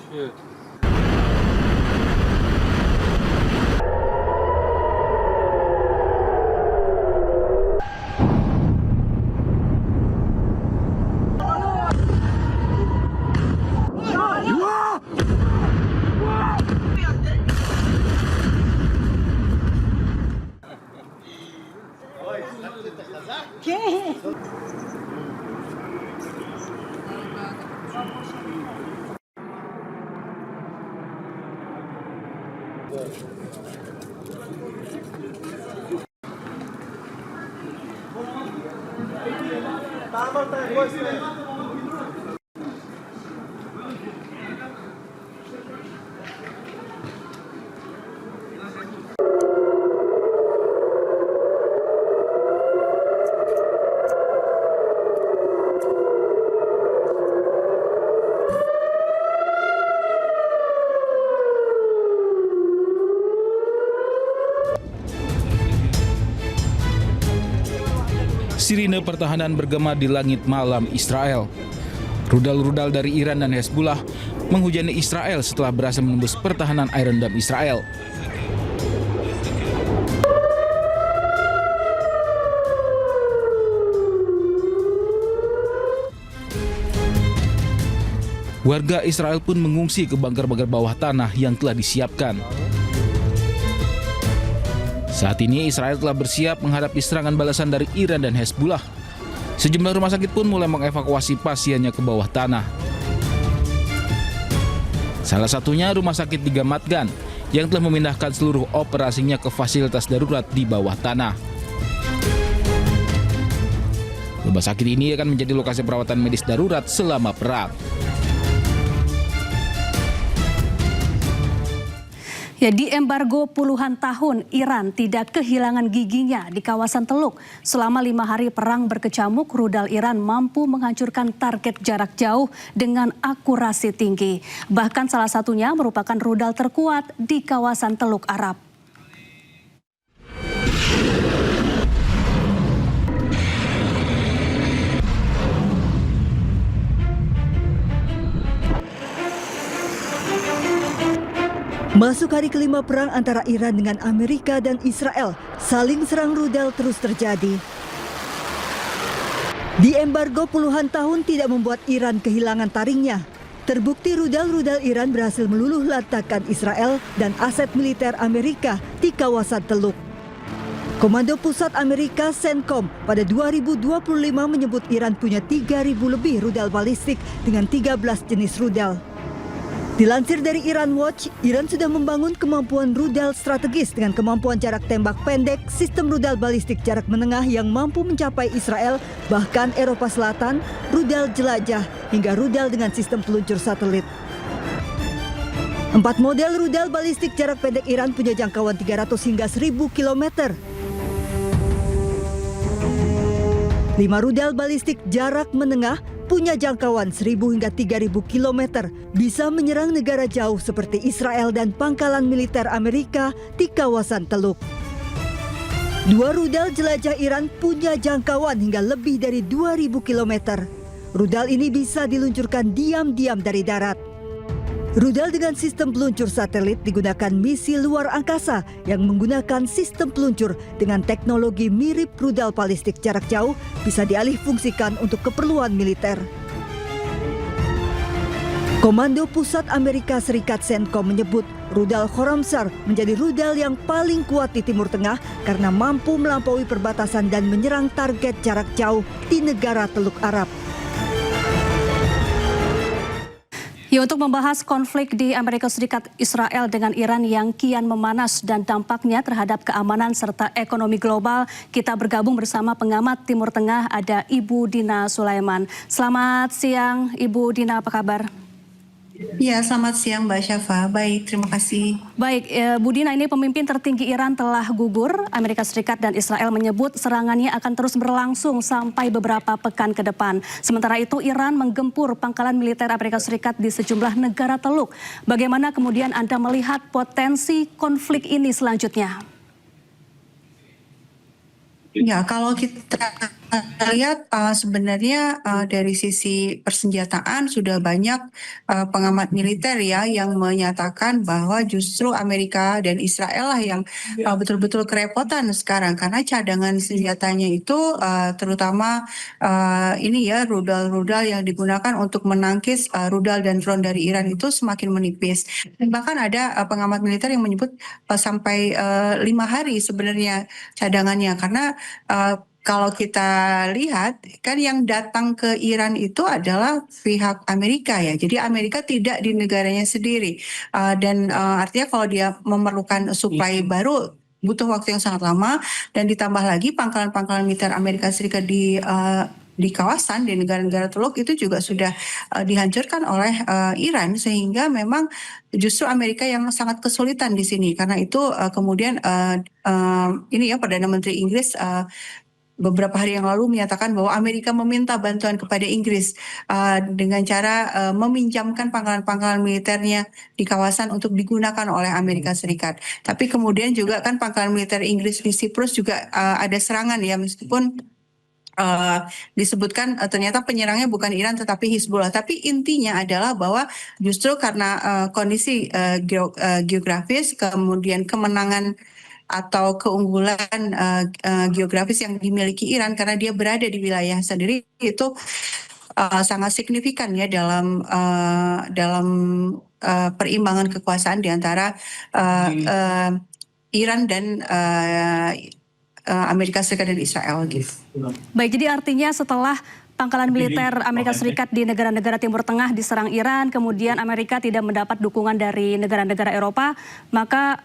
Shit. Sirine pertahanan bergema di langit malam Israel. Rudal-rudal dari Iran dan Hezbollah menghujani Israel setelah berhasil menembus pertahanan Iron Dome Israel. Warga Israel pun mengungsi ke bunker-bunker bawah tanah yang telah disiapkan. Saat ini Israel telah bersiap menghadapi serangan balasan dari Iran dan Hezbollah. Sejumlah rumah sakit pun mulai mengevakuasi pasiennya ke bawah tanah. Salah satunya Rumah Sakit di Ramat Gan yang telah memindahkan seluruh operasinya ke fasilitas darurat di bawah tanah. Rumah sakit ini akan menjadi lokasi perawatan medis darurat selama perang. Ya, di embargo puluhan tahun, Iran tidak kehilangan giginya di kawasan Teluk. Selama 5 hari perang berkecamuk, rudal Iran mampu menghancurkan target jarak jauh dengan akurasi tinggi. Bahkan salah satunya merupakan rudal terkuat di kawasan Teluk Arab. Masuk hari kelima perang antara Iran dengan Amerika dan Israel, saling serang rudal terus terjadi. Di embargo puluhan tahun tidak membuat Iran kehilangan taringnya. Terbukti rudal-rudal Iran berhasil meluluh lantakkan Israel dan aset militer Amerika di kawasan Teluk. Komando Pusat Amerika CENTCOM pada 2025 menyebut Iran punya 3.000 lebih rudal balistik dengan 13 jenis rudal. Dilansir dari Iran Watch, Iran sudah membangun kemampuan rudal strategis dengan kemampuan jarak tembak pendek, sistem rudal balistik jarak menengah yang mampu mencapai Israel, bahkan Eropa Selatan, rudal jelajah, hingga rudal dengan sistem peluncur satelit. 4 model rudal balistik jarak pendek Iran punya jangkauan 300 hingga 1.000 km. 5 rudal balistik jarak menengah punya jangkauan 1.000 hingga 3.000 km, bisa menyerang negara jauh seperti Israel dan pangkalan militer Amerika di kawasan Teluk. 2 rudal jelajah Iran punya jangkauan hingga lebih dari 2.000 km. Rudal ini bisa diluncurkan diam-diam dari darat. Rudal dengan sistem peluncur satelit digunakan misi luar angkasa yang menggunakan sistem peluncur dengan teknologi mirip rudal balistik jarak jauh bisa dialihfungsikan untuk keperluan militer. Komando Pusat Amerika Serikat CENTCOM menyebut rudal Khorramshahr menjadi rudal yang paling kuat di Timur Tengah karena mampu melampaui perbatasan dan menyerang target jarak jauh di negara Teluk Arab. Ya, untuk membahas konflik di Amerika Serikat Israel dengan Iran yang kian memanas dan dampaknya terhadap keamanan serta ekonomi global, kita bergabung bersama pengamat Timur Tengah, ada Ibu Dina Sulaiman. Selamat siang Ibu Dina, apa kabar? Ya, selamat siang Mbak Syafa. Baik, terima kasih. Baik, Bu Dina, ini pemimpin tertinggi Iran telah gugur. Amerika Serikat dan Israel menyebut serangannya akan terus berlangsung sampai beberapa pekan ke depan. Sementara itu Iran menggempur pangkalan militer Amerika Serikat di sejumlah negara Teluk. Bagaimana kemudian Anda melihat potensi konflik ini selanjutnya? Ya, kalau kita lihat sebenarnya dari sisi persenjataan sudah banyak pengamat militer ya yang menyatakan bahwa justru Amerika dan Israel lah yang betul-betul kerepotan sekarang karena cadangan senjatanya itu terutama ini ya rudal-rudal yang digunakan untuk menangkis rudal dan drone dari Iran itu semakin menipis. Dan bahkan ada pengamat militer yang menyebut sampai 5 hari sebenarnya cadangannya karena kalau kita lihat kan yang datang ke Iran itu adalah pihak Amerika ya. Jadi Amerika tidak di negaranya sendiri dan artinya kalau dia memerlukan suplai baru butuh waktu yang sangat lama dan ditambah lagi pangkalan-pangkalan militer Amerika Serikat di kawasan di negara-negara Teluk itu juga sudah dihancurkan oleh Iran sehingga memang justru Amerika yang sangat kesulitan di sini karena itu kemudian ini ya Perdana Menteri Inggris beberapa hari yang lalu menyatakan bahwa Amerika meminta bantuan kepada Inggris dengan cara meminjamkan pangkalan-pangkalan militernya di kawasan untuk digunakan oleh Amerika Serikat. Tapi kemudian juga kan pangkalan militer Inggris di Siprus juga ada serangan ya meskipun disebutkan ternyata penyerangnya bukan Iran tetapi Hizbullah. Tapi intinya adalah bahwa justru karena kondisi geografis kemudian kemenangan atau keunggulan geografis yang dimiliki Iran karena dia berada di wilayah sendiri itu sangat signifikan ya dalam perimbangan kekuasaan di antara Iran dan Amerika Serikat dan Israel gitu. Baik, jadi artinya setelah pangkalan militer Amerika Serikat di negara-negara Timur Tengah diserang Iran, kemudian Amerika tidak mendapat dukungan dari negara-negara Eropa, maka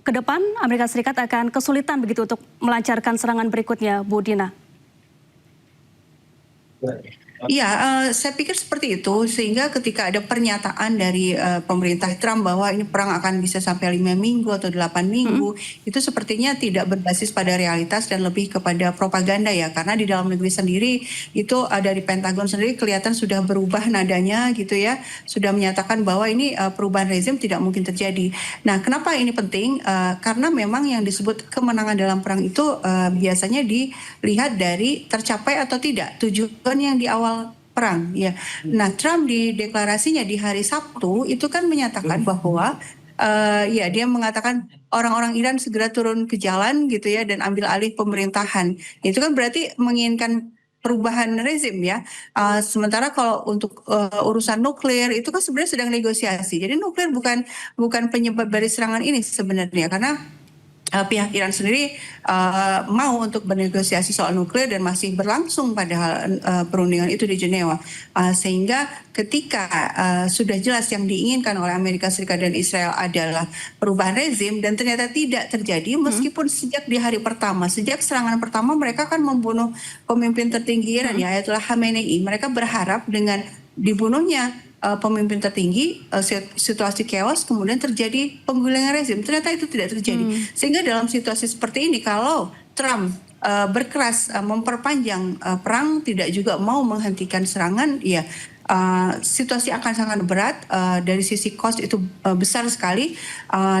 ke depan Amerika Serikat akan kesulitan begitu untuk melancarkan serangan berikutnya, Bu Dina. Iya, saya pikir seperti itu sehingga ketika ada pernyataan dari pemerintah Trump bahwa ini perang akan bisa sampai 5 minggu atau 8 minggu, itu sepertinya tidak berbasis pada realitas dan lebih kepada propaganda ya, karena di dalam negeri sendiri itu dari Pentagon sendiri kelihatan sudah berubah nadanya gitu ya, sudah menyatakan bahwa ini perubahan rezim tidak mungkin terjadi. Nah, kenapa ini penting? Karena memang yang disebut kemenangan dalam perang itu biasanya dilihat dari tercapai atau tidak tujuan yang di awal perang ya. Nah, Trump di deklarasinya di hari Sabtu itu kan menyatakan bahwa ya dia mengatakan orang-orang Iran segera turun ke jalan gitu ya dan ambil alih pemerintahan. Itu kan berarti menginginkan perubahan rezim ya. Sementara kalau untuk urusan nuklir itu kan sebenarnya sedang negosiasi. Jadi nuklir bukan penyebab dari serangan ini sebenarnya, karena pihak Iran sendiri mau untuk bernegosiasi soal nuklir dan masih berlangsung padahal perundingan itu di Jenewa. Sehingga ketika sudah jelas yang diinginkan oleh Amerika Serikat dan Israel adalah perubahan rezim dan ternyata tidak terjadi, meskipun sejak di hari pertama, sejak serangan pertama mereka kan membunuh pemimpin tertinggi Iran ya, Ayatollah Khamenei. Mereka berharap dengan dibunuhnya pemimpin tertinggi, situasi chaos, kemudian terjadi penggulingan rezim. Ternyata itu tidak terjadi. Sehingga dalam situasi seperti ini, kalau Trump berkeras memperpanjang perang, tidak juga mau menghentikan serangan, ya situasi akan sangat berat. Dari sisi cost itu besar sekali.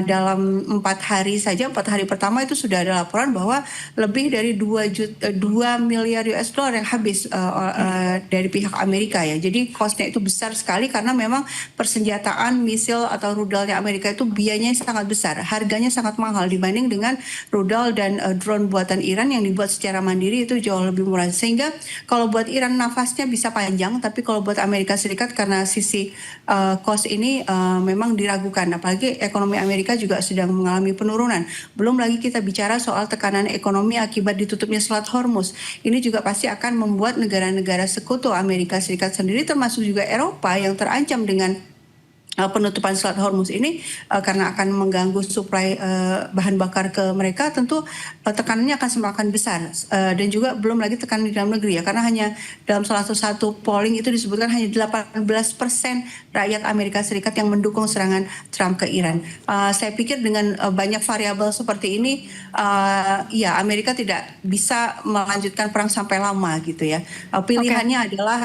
Dalam 4 hari saja, 4 hari pertama itu sudah ada laporan bahwa lebih dari 2 miliar US dollar yang habis dari pihak Amerika ya. Jadi costnya itu besar sekali karena memang persenjataan, misil atau rudalnya Amerika itu biayanya sangat besar. Harganya sangat mahal dibanding dengan rudal dan drone buatan Iran yang dibuat secara mandiri itu jauh lebih murah. Sehingga kalau buat Iran nafasnya bisa panjang, tapi kalau buat Amerika Serikat karena sisi cost ini memang diragukan. Apalagi ekonomi Amerika juga sedang mengalami penurunan. Belum lagi kita bicara soal tekanan ekonomi akibat ditutupnya Selat Hormuz. Ini juga pasti akan membuat negara-negara sekutu Amerika Serikat sendiri termasuk juga Eropa yang terancam dengan penutupan Selat Hormuz ini karena akan mengganggu suplai bahan bakar ke mereka, tentu tekanannya akan semakin besar. Dan juga belum lagi tekanan di dalam negeri ya, karena hanya dalam salah satu polling itu disebutkan hanya 18% rakyat Amerika Serikat yang mendukung serangan Trump ke Iran. Saya pikir dengan banyak variabel seperti ini, ya Amerika tidak bisa melanjutkan perang sampai lama gitu ya. Pilihannya adalah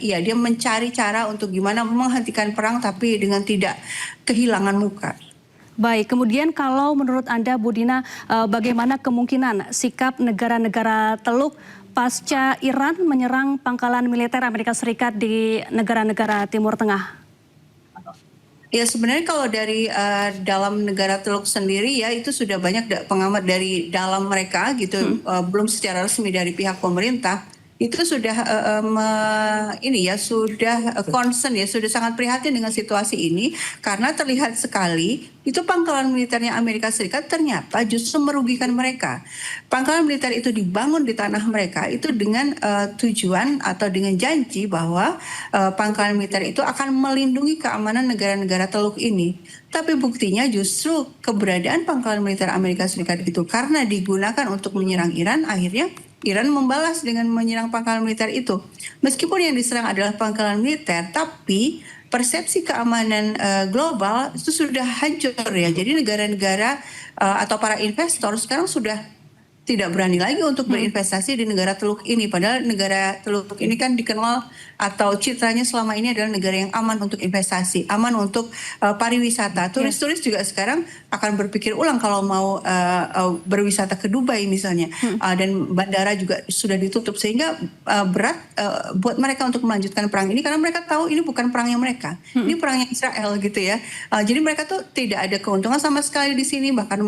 ya dia mencari cara untuk gimana menghentikan perang tapi dengan tidak kehilangan muka. Baik, kemudian kalau menurut Anda Bu Dina, bagaimana kemungkinan sikap negara-negara Teluk pasca Iran menyerang pangkalan militer Amerika Serikat di negara-negara Timur Tengah? Ya sebenarnya kalau dari dalam negara Teluk sendiri ya itu sudah banyak pengamat dari dalam mereka gitu, belum secara resmi dari pihak pemerintah. Itu sudah sudah concern ya, sudah sangat prihatin dengan situasi ini karena terlihat sekali itu pangkalan militernya Amerika Serikat ternyata justru merugikan mereka. Pangkalan militer itu dibangun di tanah mereka itu dengan tujuan atau dengan janji bahwa pangkalan militer itu akan melindungi keamanan negara-negara Teluk ini. Tapi buktinya justru keberadaan pangkalan militer Amerika Serikat itu karena digunakan untuk menyerang Iran, akhirnya Iran membalas dengan menyerang pangkalan militer itu. Meskipun yang diserang adalah pangkalan militer, tapi persepsi keamanan global itu sudah hancur ya. Jadi negara-negara atau para investor sekarang sudah tidak berani lagi untuk berinvestasi di negara Teluk ini. Padahal negara Teluk ini kan dikenal atau citranya selama ini adalah negara yang aman untuk investasi, aman untuk pariwisata. Turis-turis juga sekarang akan berpikir ulang kalau mau berwisata ke Dubai misalnya. Dan bandara juga sudah ditutup sehingga berat buat mereka untuk melanjutkan perang ini karena mereka tahu ini bukan perangnya mereka. Ini perangnya Israel gitu ya. Jadi mereka tuh tidak ada keuntungan sama sekali di sini, bahkan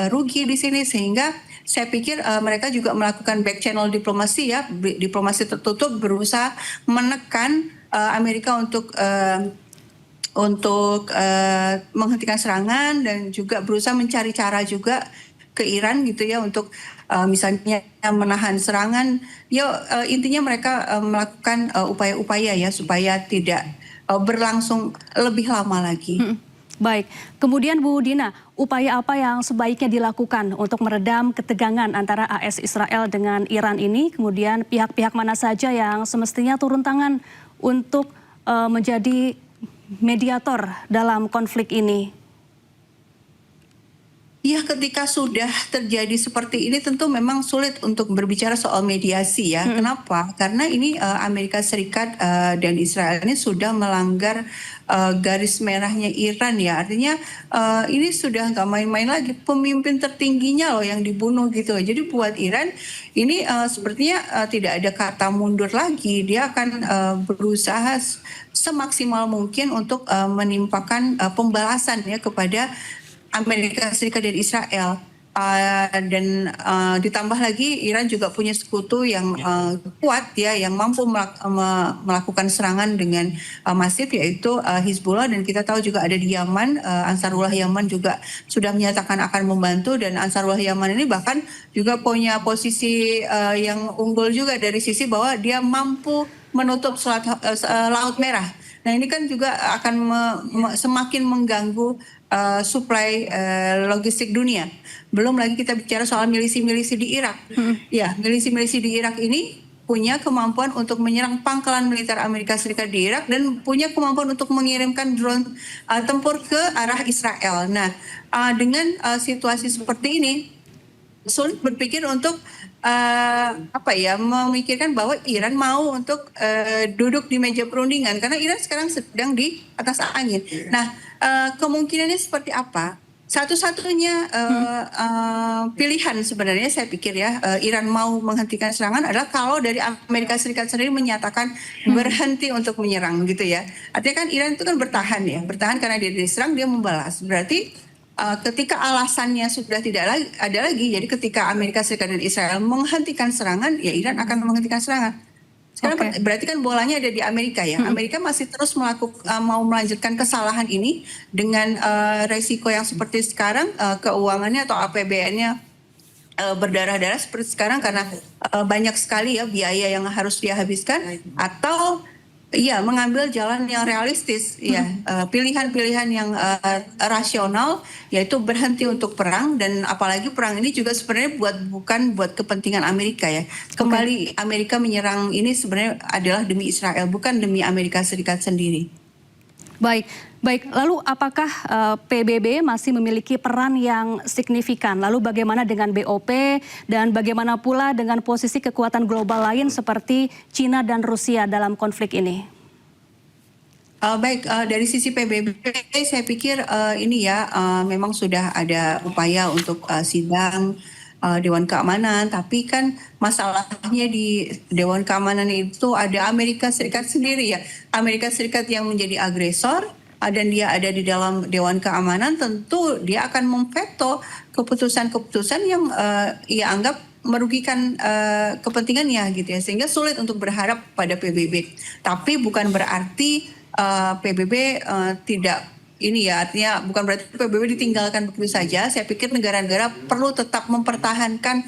rugi di sini, sehingga saya pikir mereka juga melakukan back channel diplomasi ya, diplomasi tertutup, berusaha menekan Amerika untuk menghentikan serangan dan juga berusaha mencari cara juga ke Iran gitu ya untuk misalnya menahan serangan. Ya intinya mereka melakukan upaya-upaya ya supaya tidak berlangsung lebih lama lagi. Baik, kemudian Bu Dina, upaya apa yang sebaiknya dilakukan untuk meredam ketegangan antara AS Israel dengan Iran ini? Kemudian pihak-pihak mana saja yang semestinya turun tangan untuk menjadi mediator dalam konflik ini? Ya, ketika sudah terjadi seperti ini tentu memang sulit untuk berbicara soal mediasi ya. Kenapa? Karena ini Amerika Serikat dan Israel ini sudah melanggar garis merahnya Iran ya. Artinya ini sudah nggak main-main lagi. Pemimpin tertingginya loh yang dibunuh gitu. Jadi buat Iran ini sepertinya tidak ada kata mundur lagi. Dia akan berusaha semaksimal mungkin untuk menimpakan pembalasan ya kepada Amerika Serikat dan Israel. Dan ditambah lagi Iran juga punya sekutu yang kuat ya, yang mampu melakukan serangan dengan masif, yaitu Hizbullah. Dan kita tahu juga ada di Yaman, Ansarullah Yaman juga sudah menyatakan akan membantu, dan Ansarullah Yaman ini bahkan juga punya posisi yang unggul juga dari sisi bahwa dia mampu menutup Laut Merah. Nah ini kan juga akan semakin mengganggu suplai logistik dunia. Belum lagi kita bicara soal milisi-milisi di Irak. Ya, milisi-milisi di Irak ini punya kemampuan untuk menyerang pangkalan militer Amerika Serikat di Irak dan punya kemampuan untuk mengirimkan drone tempur ke arah Israel. Nah, dengan situasi seperti ini, sulit berpikir untuk memikirkan bahwa Iran mau untuk duduk di meja perundingan, karena Iran sekarang sedang di atas angin. Nah, kemungkinannya seperti apa? Satu-satunya pilihan sebenarnya saya pikir ya, Iran mau menghentikan serangan adalah kalau dari Amerika Serikat sendiri menyatakan berhenti untuk menyerang gitu ya. Artinya kan Iran itu kan bertahan karena dia diserang, dia membalas. Berarti ketika alasannya sudah tidak ada lagi, jadi ketika Amerika Serikat dan Israel menghentikan serangan, ya Iran akan menghentikan serangan. Sekarang berarti kan bolanya ada di Amerika ya. Amerika masih terus mau melanjutkan kesalahan ini dengan resiko yang seperti sekarang, keuangannya atau APBN-nya berdarah-darah seperti sekarang karena banyak sekali ya biaya yang harus dia habiskan, atau iya, mengambil jalan yang realistis, ya, pilihan-pilihan yang rasional, yaitu berhenti untuk perang. Dan apalagi perang ini juga sebenarnya bukan buat kepentingan Amerika ya. Kembali Amerika menyerang ini sebenarnya adalah demi Israel, bukan demi Amerika Serikat sendiri. Baik. Lalu apakah PBB masih memiliki peran yang signifikan? Lalu bagaimana dengan BOP dan bagaimana pula dengan posisi kekuatan global lain seperti China dan Rusia dalam konflik ini? Dari sisi PBB saya pikir ini ya memang sudah ada upaya untuk sidang Dewan Keamanan, tapi kan masalahnya di Dewan Keamanan itu ada Amerika Serikat sendiri ya. Amerika Serikat yang menjadi agresor, dan dia ada di dalam Dewan Keamanan, tentu dia akan memveto keputusan-keputusan yang ia anggap merugikan kepentingannya gitu ya, sehingga sulit untuk berharap pada PBB. Tapi bukan berarti PBB tidak ini ya, artinya bukan berarti PBB ditinggalkan begitu saja. Saya pikir negara-negara perlu tetap mempertahankan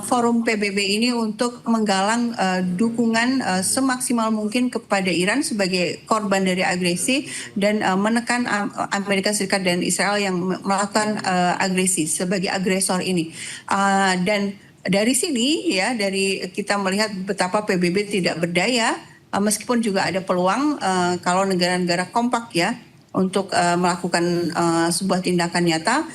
forum PBB ini untuk menggalang dukungan semaksimal mungkin kepada Iran sebagai korban dari agresi, dan menekan Amerika Serikat dan Israel yang melakukan agresi sebagai agresor ini. Dan dari sini ya, dari kita melihat betapa PBB tidak berdaya, meskipun juga ada peluang kalau negara-negara kompak ya untuk melakukan sebuah tindakan nyata,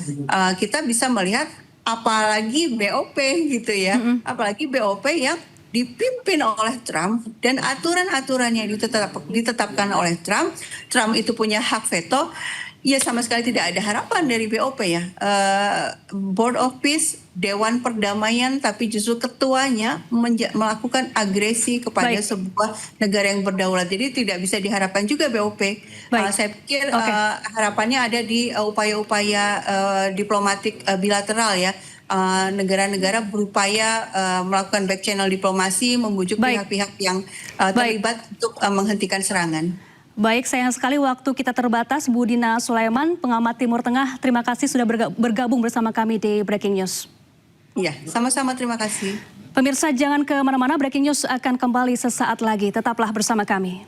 kita bisa melihat apalagi BOP gitu ya, apalagi BOP yang dipimpin oleh Trump dan aturan-aturannya ditetapkan oleh Trump. Trump itu punya hak veto. Ya sama sekali tidak ada harapan dari BOP ya. Board of Peace, Dewan Perdamaian, tapi justru ketuanya melakukan agresi kepada sebuah negara yang berdaulat. Jadi tidak bisa diharapkan juga BOP. Saya pikir harapannya ada di upaya-upaya diplomatik bilateral ya. Negara-negara berupaya melakukan back channel diplomasi, membujuk pihak-pihak yang terlibat untuk menghentikan serangan. Baik, sayang sekali waktu kita terbatas. Bu Dina Sulaiman, pengamat Timur Tengah, terima kasih sudah bergabung bersama kami di Breaking News. Iya, sama-sama, terima kasih. Pemirsa, jangan kemana-mana, Breaking News akan kembali sesaat lagi. Tetaplah bersama kami.